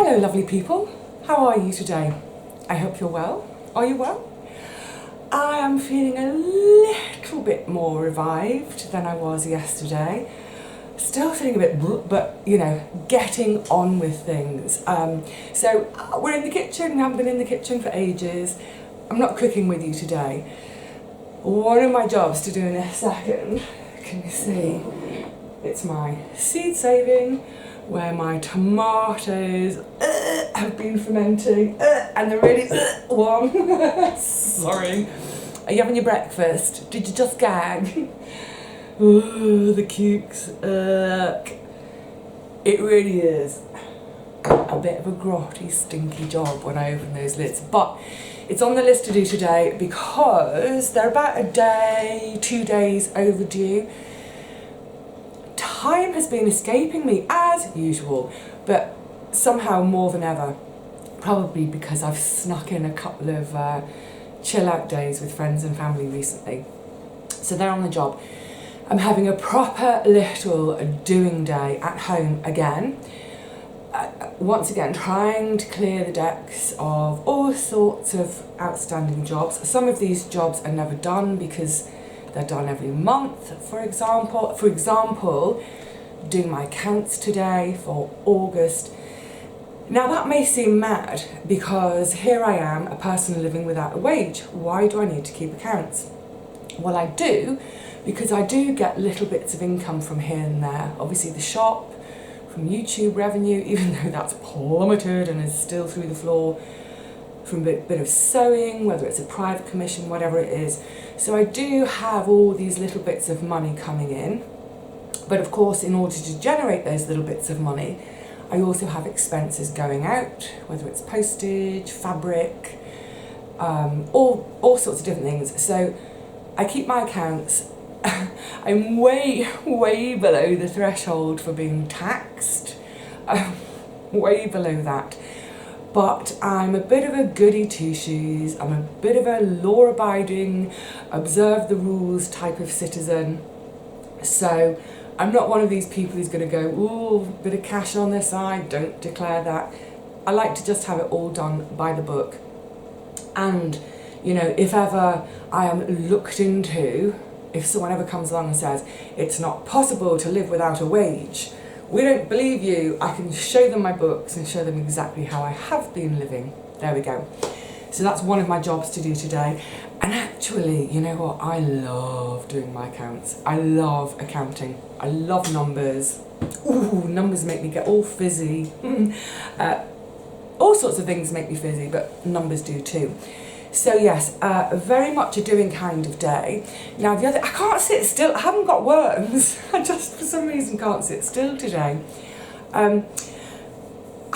Hello lovely people, how are you today? I hope you're well. Are you well? I am feeling a little bit more revived than I was yesterday. Still feeling a bit but you know, getting on with things. So we're in the kitchen, we haven't been in the kitchen for ages. I'm not cooking with you today. One of my jobs to do in a second, can you see? It's my seed saving, where my tomatoes have been fermenting and they're really warm. Sorry. Are you having your breakfast? Did you just gag? Ooh, the cukes. It really is a bit of a grotty, stinky job when I open those lids, but it's on the list to do today because they're about a day, 2 days overdue. Time has been escaping me as usual, but somehow more than ever. Probably because I've snuck in a couple of chill out days with friends and family recently. So they're on the job. I'm having a proper little doing day at home again. Once again, trying to clear the decks of all sorts of outstanding jobs. Some of these jobs are never done because they're done every month, for example, doing my accounts today for August. Now that may seem mad because here I am, a person living without a wage. Why do I need to keep accounts? Well, I do because I do get little bits of income from here and there. Obviously the shop, from YouTube revenue, even though that's plummeted and is still through the floor, from a bit of sewing, whether it's a private commission, whatever it is. So I do have all these little bits of money coming in, but of course in order to generate those little bits of money, I also have expenses going out, whether it's postage, fabric, all sorts of different things. So I keep my accounts. I'm way below the threshold for being taxed, way below that. But I'm a bit of a goody two-shoes, I'm a bit of a law-abiding, observe the rules type of citizen. So I'm not one of these people who's going to go, ooh, bit of cash on the side, don't declare that. I like to just have it all done by the book. And, you know, if ever I am looked into, if someone ever comes along and says, it's not possible to live without a wage, we don't believe you, I can show them my books and show them exactly how I have been living. There we go. So that's one of my jobs to do today. And actually, you know what, I love doing my accounts. I love accounting. I love numbers. Ooh, numbers make me get all fizzy. All sorts of things make me fizzy, but numbers do too. So yes, very much a doing kind of day. Now I can't sit still, I haven't got worms. I just for some reason can't sit still today. I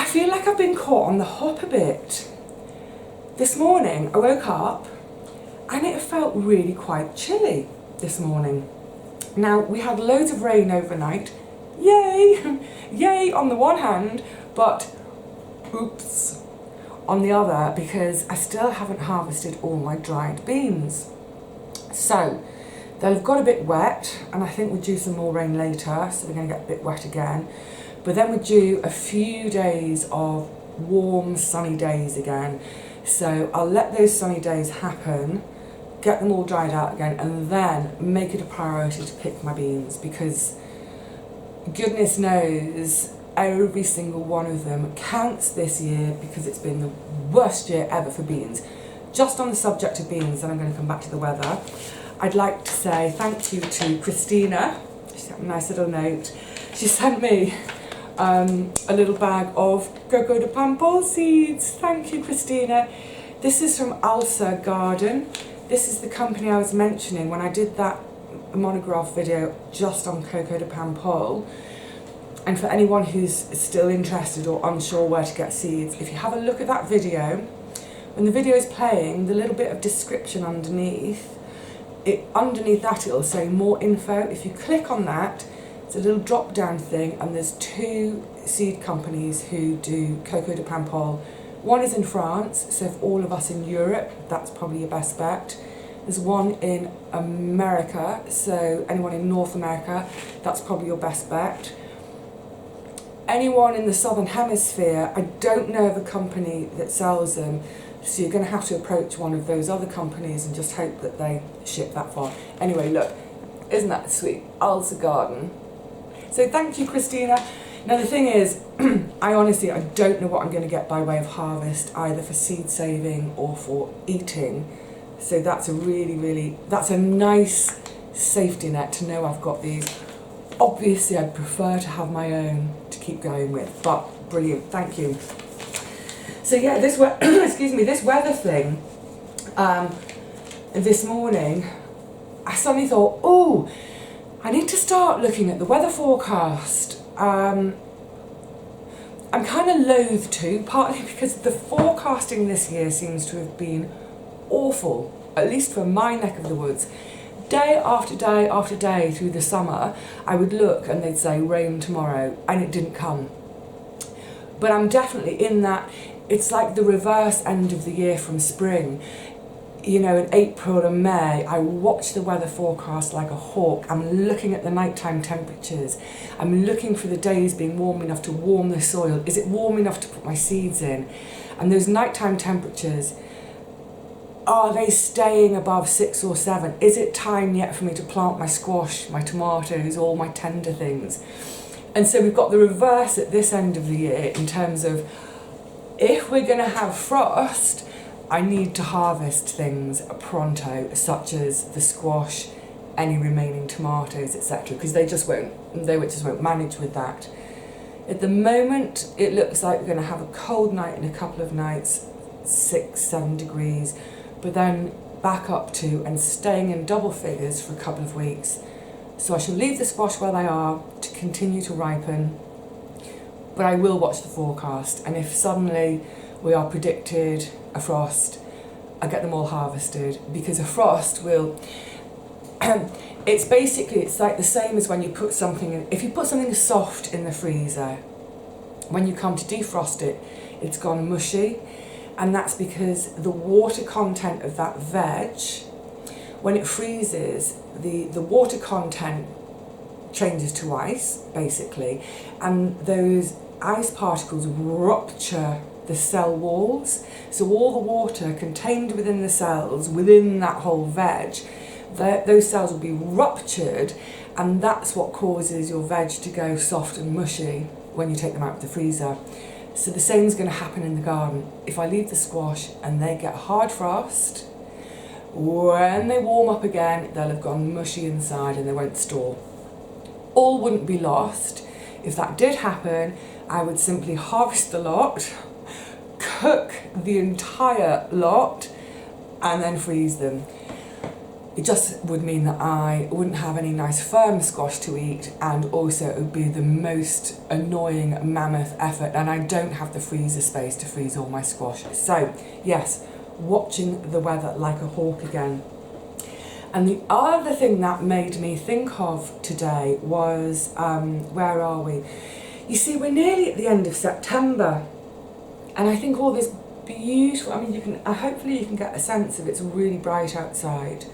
feel like I've been caught on the hop a bit. This morning I woke up and it felt really quite chilly this morning. Now we had loads of rain overnight, yay, yay on the one hand, but oops on the other, because I still haven't harvested all my dried beans. So they've got a bit wet, and I think we're due some more rain later, so they're going to get a bit wet again. But then we're due a few days of warm, sunny days again. So I'll let those sunny days happen, get them all dried out again, and then make it a priority to pick my beans, because goodness knows every single one of them counts this year because it's been the worst year ever for beans. Just on the subject of beans, and I'm going to come back to the weather, I'd like to say thank you to Christina. She sent a nice little note. She sent me a little bag of cocoa de pampol seeds. Thank you, Christina. This is from Alsa Garden. This is the company I was mentioning when I did that monograph video just on cocoa de pampol. And for anyone who's still interested or unsure where to get seeds, if you have a look at that video, when the video is playing, the little bit of description underneath that it'll say more info. If you click on that, it's a little drop down thing, and there's 2 seed companies who do cocoa de pampol. One is in France, so for all of us in Europe, that's probably your best bet. There's one in America, so anyone in North America, that's probably your best bet. anyone in the Southern Hemisphere, I don't know of a company that sells them, so you're going to have to approach one of those other companies and just hope that they ship that far. Anyway, look, isn't that sweet? Ulcer Garden. So thank you, Christina. Now the thing is, I don't know what I'm going to get by way of harvest, either for seed saving or for eating. So that's a nice safety net to know I've got these. Obviously, I'd prefer to have my own to keep going with, but brilliant, thank you. So yeah, this weather thing, this morning, I suddenly thought, oh, I need to start looking at the weather forecast. I'm kind of loath to, partly because the forecasting this year seems to have been awful, at least for my neck of the woods. Day after day after day through the summer, I would look and they'd say rain tomorrow, and it didn't come. But I'm definitely in that, it's like the reverse end of the year from spring. You know, in April and May, I watch the weather forecast like a hawk. I'm looking at the nighttime temperatures. I'm looking for the days being warm enough to warm the soil. Is it warm enough to put my seeds in? And those nighttime temperatures, are they staying above 6 or 7? Is it time yet for me to plant my squash, my tomatoes, all my tender things? And so we've got the reverse at this end of the year in terms of, if we're going to have frost, I need to harvest things pronto, such as the squash, any remaining tomatoes, etc., because they just won't manage with that. At the moment, it looks like we're going to have a cold night in a couple of nights, 6-7 degrees, but then back up to and staying in double figures for a couple of weeks. So I shall leave the squash where they are to continue to ripen, but I will watch the forecast, and if suddenly we are predicted a frost, I get them all harvested, because a frost will, it's like the same as when you put something in, if you put something soft in the freezer, when you come to defrost it, it's gone mushy, and that's because the water content of that veg, when it freezes, the water content changes to ice, basically, and those ice particles rupture the cell walls, so all the water contained within the cells, within that whole veg, those cells will be ruptured, and that's what causes your veg to go soft and mushy when you take them out of the freezer. So the same is going to happen in the garden. If I leave the squash and they get hard frost, when they warm up again, they'll have gone mushy inside and they won't store. All wouldn't be lost. If that did happen, I would simply harvest the lot, cook the entire lot, and then freeze them. It just would mean that I wouldn't have any nice firm squash to eat, and also it would be the most annoying mammoth effort, and I don't have the freezer space to freeze all my squash. So yes, watching the weather like a hawk again. And the other thing that made me think of today was, where are we? You see, we're nearly at the end of September, and I think all this beautiful, I mean, hopefully you can get a sense of it's really bright outside.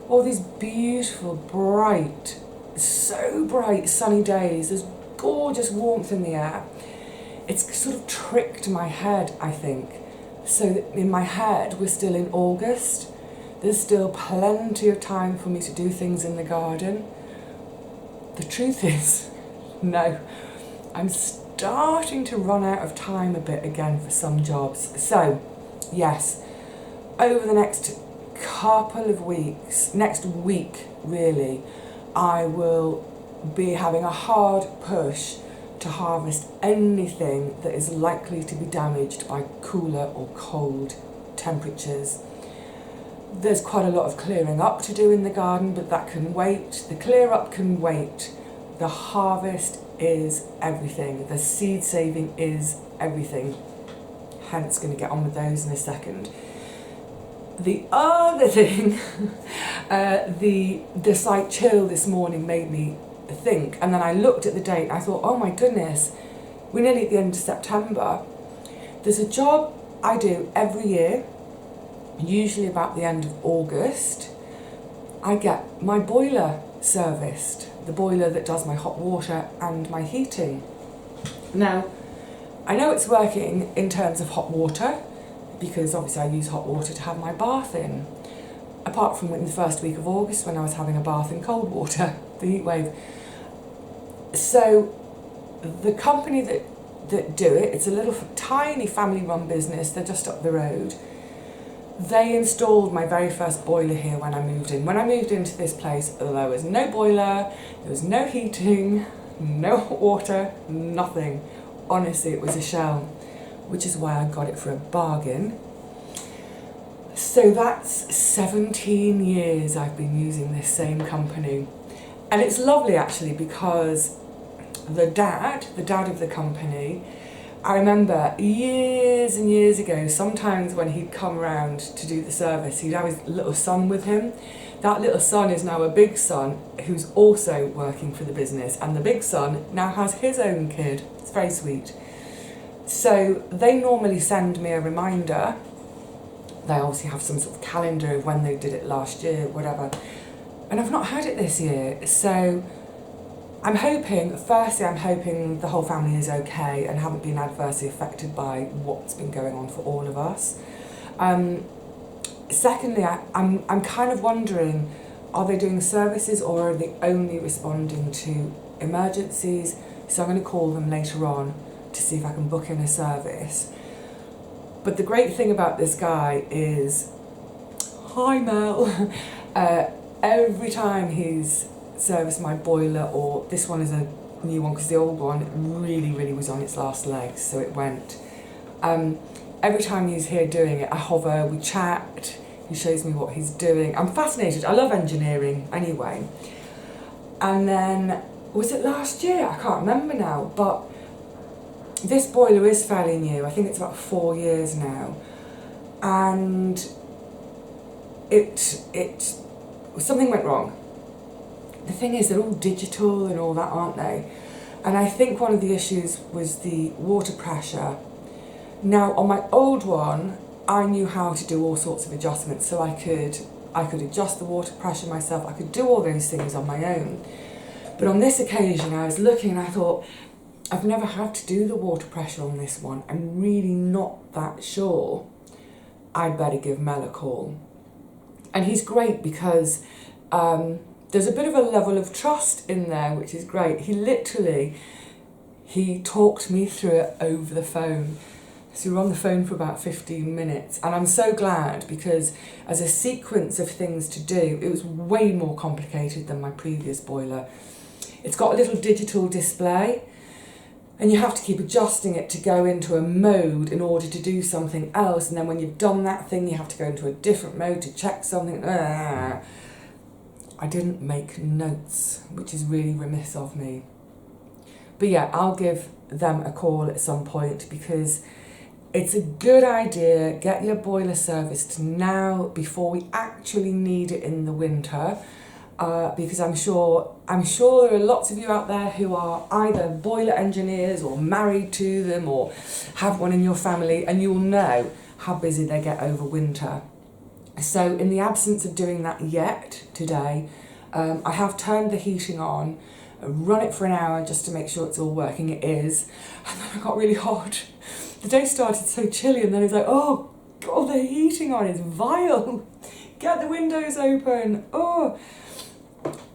All these beautiful, bright, so bright sunny days, there's gorgeous warmth in the air. It's sort of tricked my head, I think. So that in my head, we're still in August. There's still plenty of time for me to do things in the garden. The truth is, no, I'm starting to run out of time a bit again for some jobs. So, yes, over the next couple of weeks, next week really, I will be having a hard push to harvest anything that is likely to be damaged by cooler or cold temperatures. There's quite a lot of clearing up to do in the garden, but that can wait. The clear up can wait. The harvest is everything. The seed saving is everything. Hence, going to get on with those in a second. The other thing, the slight chill this morning made me think, and then I looked at the date, I thought, oh my goodness, we're nearly at the end of September. There's a job I do every year, usually about the end of August. I get my boiler serviced, the boiler that does my hot water and my heating. Now, I know it's working in terms of hot water, because obviously I use hot water to have my bath in, apart from in the first week of August when I was having a bath in cold water, the heat wave. So the company that do it, it's a little tiny family run business, they're just up the road. They installed my very first boiler here when I moved in. When I moved into this place, there was no boiler, there was no heating, no hot water, nothing. Honestly, it was a shell, which is why I got it for a bargain. So that's 17 years I've been using this same company. And it's lovely actually, because the dad of the company, I remember years and years ago, sometimes when he'd come around to do the service, he'd have his little son with him. That little son is now a big son who's also working for the business, and the big son now has his own kid. It's very sweet. So they normally send me a reminder. They obviously have some sort of calendar of when they did it last year, whatever. And I've not had it this year, so I'm hoping the whole family is okay and haven't been adversely affected by what's been going on for all of us. Secondly, I'm kind of wondering, are they doing services or are they only responding to emergencies? So I'm going to call them later on to see if I can book in a service. But the great thing about this guy is, hi Mel, every time he's serviced my boiler, or this one is a new one because the old one really was on its last legs, so it went. Every time he's here doing it, I hover, we chat, he shows me what he's doing. I'm fascinated, I love engineering anyway. And then, was it last year? I can't remember now, but this boiler is fairly new. I think it's about 4 years now. And something went wrong. The thing is, they're all digital and all that, aren't they? And I think one of the issues was the water pressure. Now, on my old one, I knew how to do all sorts of adjustments, so I could adjust the water pressure myself, I could do all those things on my own. But on this occasion, I was looking and I thought, I've never had to do the water pressure on this one. I'm really not that sure. I'd better give Mel a call. And he's great because there's a bit of a level of trust in there, which is great. He talked me through it over the phone. So we were on the phone for about 15 minutes. And I'm so glad, because as a sequence of things to do, it was way more complicated than my previous boiler. It's got a little digital display, and you have to keep adjusting it to go into a mode in order to do something else. And then when you've done that thing, you have to go into a different mode to check something. I didn't make notes, which is really remiss of me. But yeah, I'll give them a call at some point, because it's a good idea. Get your boiler serviced now before we actually need it in the winter. Because I'm sure there are lots of you out there who are either boiler engineers or married to them or have one in your family, and you'll know how busy they get over winter. So in the absence of doing that yet today, I have turned the heating on, run it for an hour just to make sure it's all working. It is. And then I got really hot. The day started so chilly, and then it was like, oh God, the heating on is vile. Get the windows open. Oh.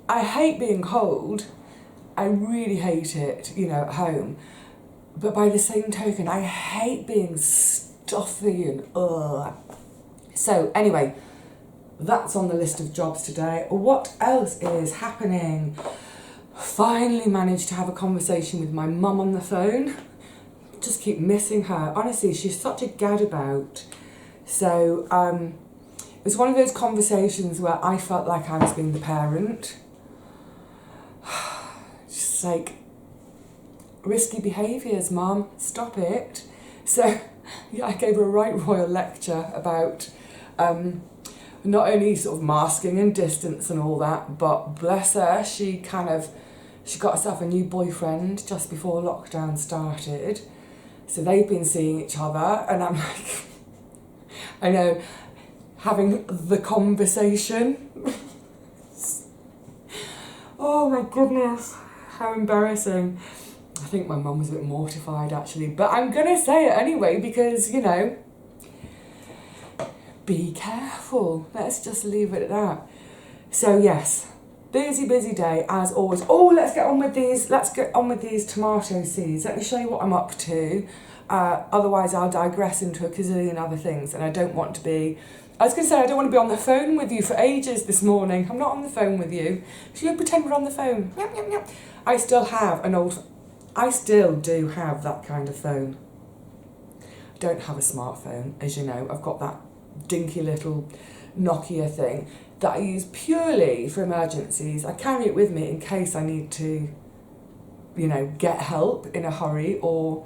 I hate being cold, I really hate it, at home, but by the same token, I hate being stuffy and ugh. So anyway, that's on the list of jobs today. What else is happening? Finally managed to have a conversation with my mum on the phone. Just keep missing her. Honestly, she's such a gadabout. So it was one of those conversations where I felt like I was being the parent. Just like, risky behaviours, Mum, stop it. So yeah, I gave her a right royal lecture about not only sort of masking and distance and all that, but bless her, she got herself a new boyfriend just before lockdown started. So they've been seeing each other, and I'm like, I know, having the conversation. Oh my goodness, how embarrassing. think my mum was a bit mortified actually, but I'm gonna say it anyway because, you know, be careful. Let's just leave it at that. So yes, busy day as always. Oh, let's get on with these tomato seeds. Let me show you what I'm up to. Otherwise I'll digress into a gazillion other things, and I don't want to be, I was going to say I don't want to be on the phone with you for ages this morning. I'm not on the phone with you. So you pretend we're on the phone. Yep, yep, yep. I still do have that kind of phone. I don't have a smartphone, as you know. I've got that dinky little Nokia thing that I use purely for emergencies. I carry it with me in case I need to, you know, get help in a hurry, or,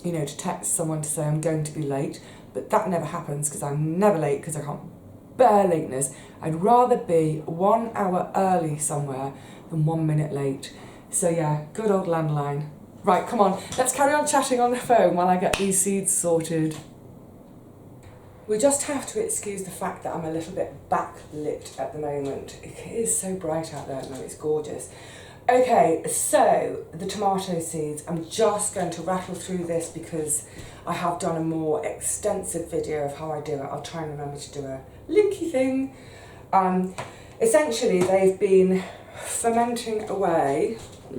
you know, to text someone to say I'm going to be late. But that never happens because I'm never late because I can't bear lateness. I'd rather be 1 hour early somewhere than 1 minute late. So yeah, good old landline. Right, come on, let's carry on chatting on the phone while I get these seeds sorted. We just have to excuse the fact that I'm a little bit backlit at the moment. It is so bright out there at the moment, it's gorgeous. Okay, so the tomato seeds, I'm just going to rattle through this because I have done a more extensive video of how I do it. I'll try and remember to do a linky thing. Essentially, they've been fermenting away. I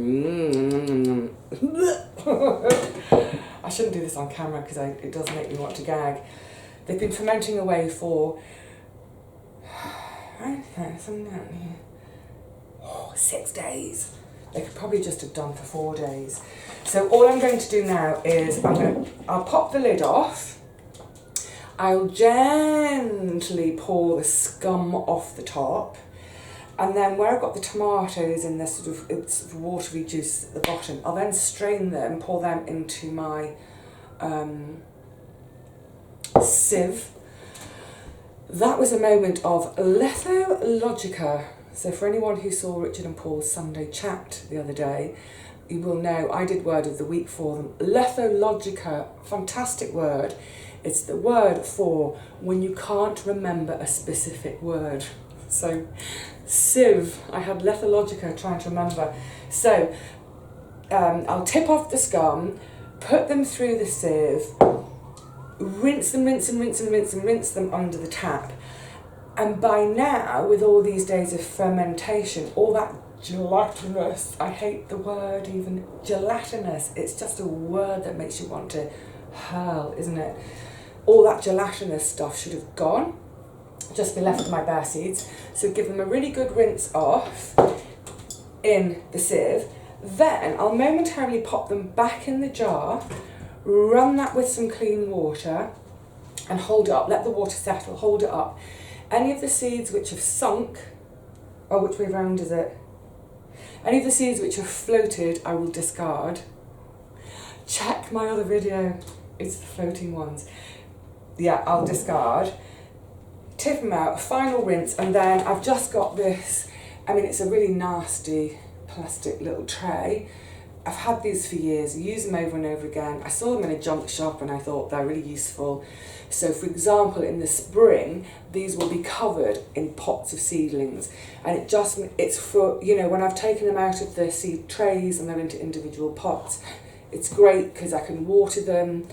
shouldn't do this on camera because it does make me want to gag. They've been fermenting away for 6 days. They could probably just have done for 4 days. So all I'm going to do now is I'll pop the lid off. I'll gently pour the scum off the top, and then where I've got the tomatoes in this sort of watery juice at the bottom, I'll then strain them, pour them into my sieve. That was a moment of lethologica. So for anyone who saw Richard and Paul's Sunday chat the other day, you will know I did word of the week for them. Lethologica, fantastic word. It's the word for when you can't remember a specific word. So sieve, I had lethologica trying to remember. So I'll tip off the scum, put them through the sieve, rinse them under the tap. And by now, with all these days of fermentation, all that gelatinous, I hate the word even, gelatinous, it's just a word that makes you want to hurl, isn't it? All that gelatinous stuff should have gone, just be left with my bare seeds. So give them a really good rinse off in the sieve. Then I'll momentarily pop them back in the jar, run that with some clean water and hold it up, let the water settle, hold it up. Any of the seeds which have sunk, or which way round is it? Any of the seeds which have floated, I will discard. Check my other video, it's the floating ones. Yeah, I'll discard. Tip them out, final rinse, and then I've just got this, I mean, it's a really nasty plastic little tray. I've had these for years, use them over and over again. I saw them in a junk shop and I thought they're really useful. So for example, in the spring, these will be covered in pots of seedlings. And it's for, you know, when I've taken them out of the seed trays and they're into individual pots, it's great because I can water them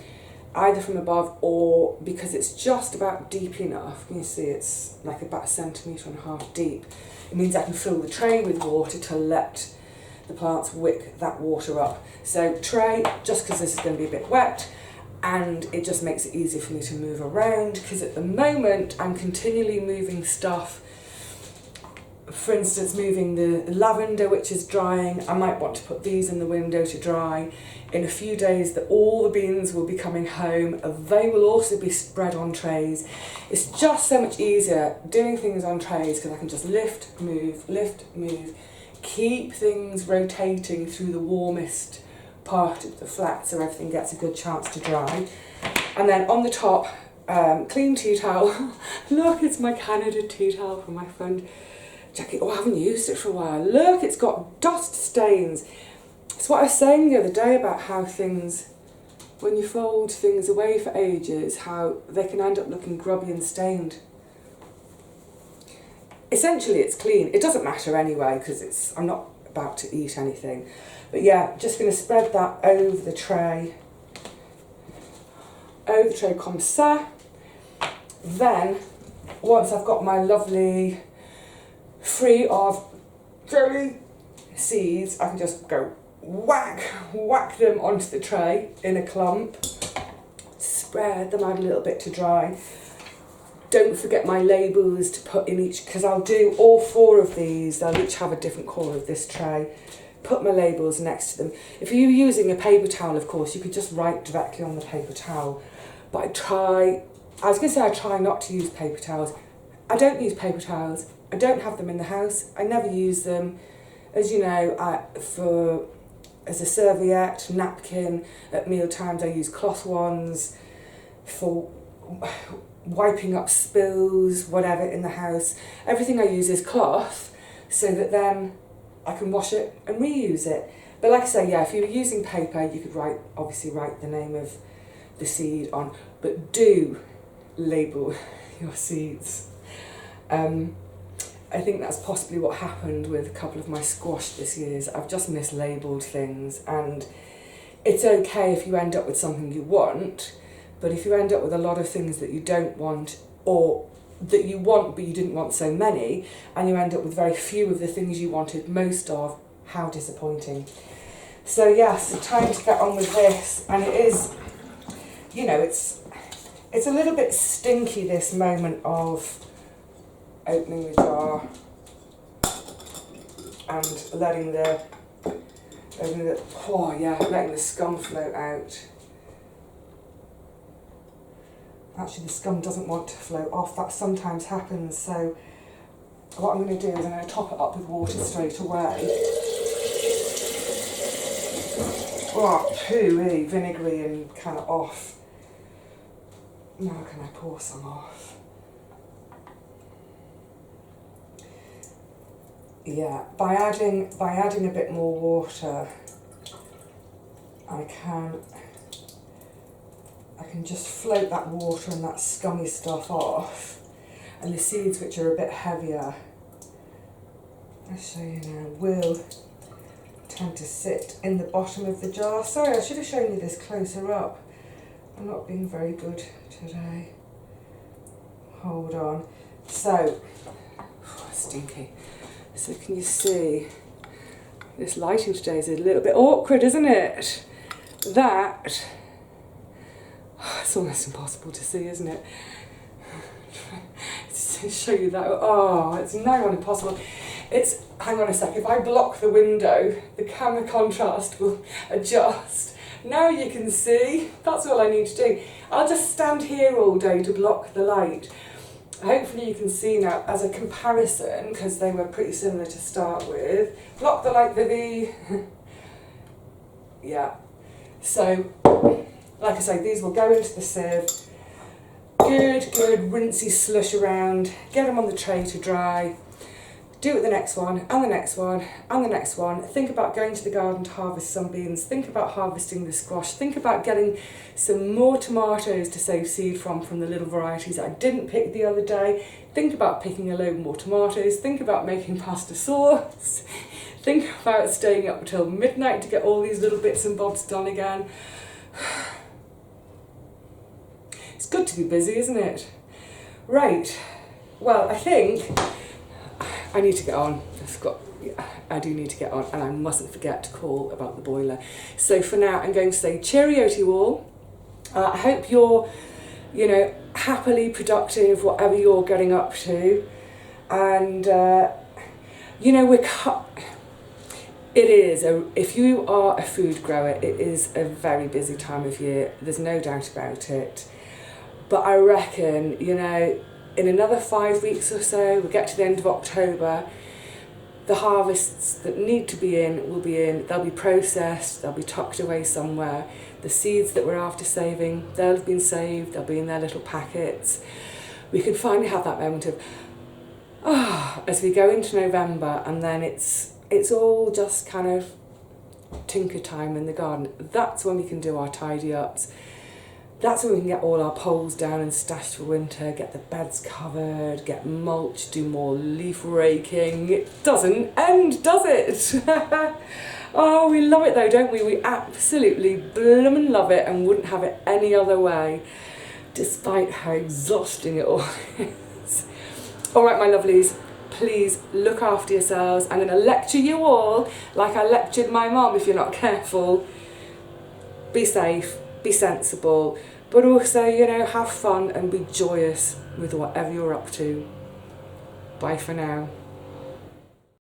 either from above or because it's just about deep enough. You see it's like about 1.5 centimetres deep. It means I can fill the tray with water to let the plants wick that water up. So tray, just because this is going to be a bit wet, and it just makes it easier for me to move around because at the moment I'm continually moving stuff. For instance, moving the lavender which is drying. I might want to put these in the window to dry. In a few days all the beans will be coming home. They will also be spread on trays. It's just so much easier doing things on trays because I can just lift, move, keep things rotating through the warmest part of the flat so everything gets a good chance to dry. And then on the top, clean tea towel. Look, it's my Canada tea towel from my friend Jackie. Oh, I haven't used it for a while. Look, it's got dust stains. It's what I was saying the other day about how things, when you fold things away for ages, how they can end up looking grubby and stained. Essentially it's clean. It doesn't matter anyway because I'm not about to eat anything. But yeah, just going to spread that over the tray. Over the tray comme ça. Then, once I've got my lovely, free of jelly seeds, I can just go whack them onto the tray in a clump. Spread them out a little bit to dry. Don't forget my labels to put in each, because I'll do all 4 of these. They'll each have a different corner of this tray. Put my labels next to them. If you're using a paper towel, of course, you could just write directly on the paper towel. But I try not to use paper towels. I don't use paper towels. I don't have them in the house. I never use them. As you know, as a serviette, napkin, at meal times I use cloth ones for wiping up spills, whatever in the house. Everything I use is cloth, so that then I can wash it and reuse it. But like I say, yeah, if you were using paper, you could obviously write the name of the seed on, but do label your seeds. I think that's possibly what happened with a couple of my squash this year. I've just mislabeled things, and it's okay if you end up with something you want, but if you end up with a lot of things that you don't want, or that you want but you didn't want so many, and you end up with very few of the things you wanted most of, how disappointing. So yes, time to get on with this, and it is, you know, it's a little bit stinky, this moment of opening the jar and letting the scum float out. Actually, the scum doesn't want to float off. That sometimes happens. So what I'm going to do is I'm going to top it up with water straight away. Oh, pooey, vinegary and kind of off. Now can I pour some off? Yeah, by adding a bit more water, I can just float that water and that scummy stuff off, and the seeds, which are a bit heavier, I'll show you now, will tend to sit in the bottom of the jar. Sorry, I should have shown you this closer up. I'm not being very good today. Hold on. So, stinky. So can you see, this lighting today is a little bit awkward, isn't it? That, it's almost impossible to see, isn't it? To show you that, oh, it's nigh on impossible. It's, hang on a sec, if I block the window, the camera contrast will adjust. Now you can see, that's all I need to do. I'll just stand here all day to block the light. Hopefully you can see now as a comparison, because they were pretty similar to start with. Block the light, Vivi. Yeah. So, like I say, these will go into the sieve. Good, rinsey slush around. Get them on the tray to dry. Do it with the next one, and the next one, and the next one. Think about going to the garden to harvest some beans. Think about harvesting the squash. Think about getting some more tomatoes to save seed from the little varieties I didn't pick the other day. Think about picking a load more tomatoes. Think about making pasta sauce. Think about staying up until midnight to get all these little bits and bobs done again. It's good to be busy, isn't it? Right, well, I think I need to get on. I do need to get on, and I mustn't forget to call about the boiler. So for now, I'm going to say cheerio to you all. I hope you're, happily productive, whatever you're getting up to. And, if you are a food grower, it is a very busy time of year. There's no doubt about it. But I reckon, in another 5 weeks or so, we'll get to the end of October, the harvests that need to be in will be in, they'll be processed, they'll be tucked away somewhere. The seeds that we're after saving, they'll have been saved, they'll be in their little packets. We can finally have that moment of, as we go into November, and then it's all just kind of tinker time in the garden. That's when we can do our tidy ups. That's when we can get all our poles down and stashed for winter, get the beds covered, get mulch, do more leaf raking. It doesn't end, does it? Oh, we love it though, don't we? We absolutely bloomin' love it and wouldn't have it any other way, despite how exhausting it all is. All right, my lovelies, please look after yourselves. I'm going to lecture you all like I lectured my mum if you're not careful. Be safe, be sensible, but also, you know, have fun and be joyous with whatever you're up to. Bye for now.